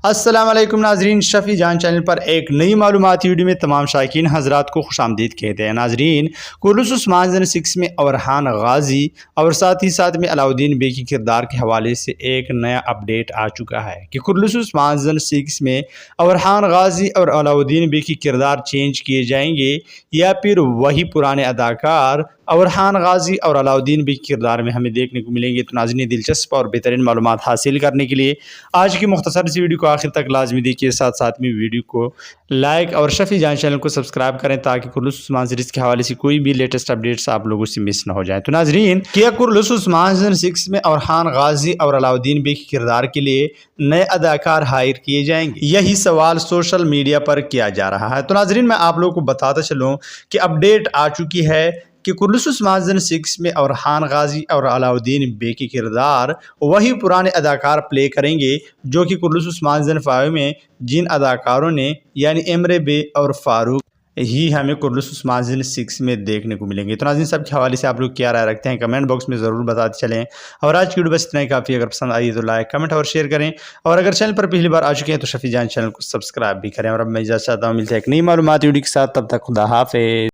السلام علیکم ناظرین، شفیع جان چینل پر ایک نئی معلوماتی ویڈیو میں تمام شائقین حضرات کو خوش آمدید کہتے ہیں۔ ناظرین، کورلوس عثمان زن 6 میں اورحان غازی اور ساتھ ہی ساتھ میں علاؤالدین بے کی کردار کے حوالے سے ایک نیا اپڈیٹ آ چکا ہے کہ کورلوس عثمان زن 6 میں اورحان غازی اور علاؤالدین بے کی کردار چینج کیے جائیں گے یا پھر وہی پرانے اداکار اورحان غازی اور علاؤالدین بے کی کردار میں ہمیں دیکھنے کو ملیں گے۔ تو ناظرین، دلچسپ اور بہترین معلومات حاصل کرنے کے لیے آج کی مختصر سی ویڈیو کو آخر تک لازمی دیکھیے، ساتھ میں ویڈیو کو لائک اور شفیع جان چینل کو سبسکرائب کریں تاکہ کورلوس عثمان سیریز کے حوالے سے کوئی بھی لیٹسٹ اپڈیٹس آپ لوگوں سے مس نہ ہو جائیں۔ تو ناظرین، کیا کورلوس عثمان زن 6 میں اورحان غازی اور علاؤالدین بے کی کردار کے لیے نئے اداکار ہائر کیے جائیں گے؟ یہی سوال سوشل میڈیا پر کیا جا رہا ہے۔ تو ناظرین، میں آپ لوگوں کو بتاتا چلوں کہ اپڈیٹ آ چکی ہے کہ کورلوس عثمان زن 6 میں اورحان غازی اور علاؤالدین بے کی کردار وہی پرانے اداکار پلے کریں گے جو کہ کورلوس عثمان زن 5 میں جن اداکاروں نے یعنی ایمرے بے اور فاروق ہی ہمیں کورلوس عثمان زن 6 میں دیکھنے کو ملیں گے۔ تو ناظرین، سب کے حوالے سے آپ لوگ کیا رائے رکھتے ہیں کمنٹ باکس میں ضرور بتاتے چلیں، اور آج کی ویڈیو بس اتنا ہی کافی۔ اگر پسند آئی تو لائک کمنٹ اور شیئر کریں، اور اگر چینل پر پہلی بار آ چکے ہیں تو شفیع جان چینل کو سبسکرائب بھی کریں۔ اور اب میں اجازت چاہتا ہوں، ملتے ہیں ایک نئی معلوماتی ویڈیو کے ساتھ، تب تک خدا حافظ۔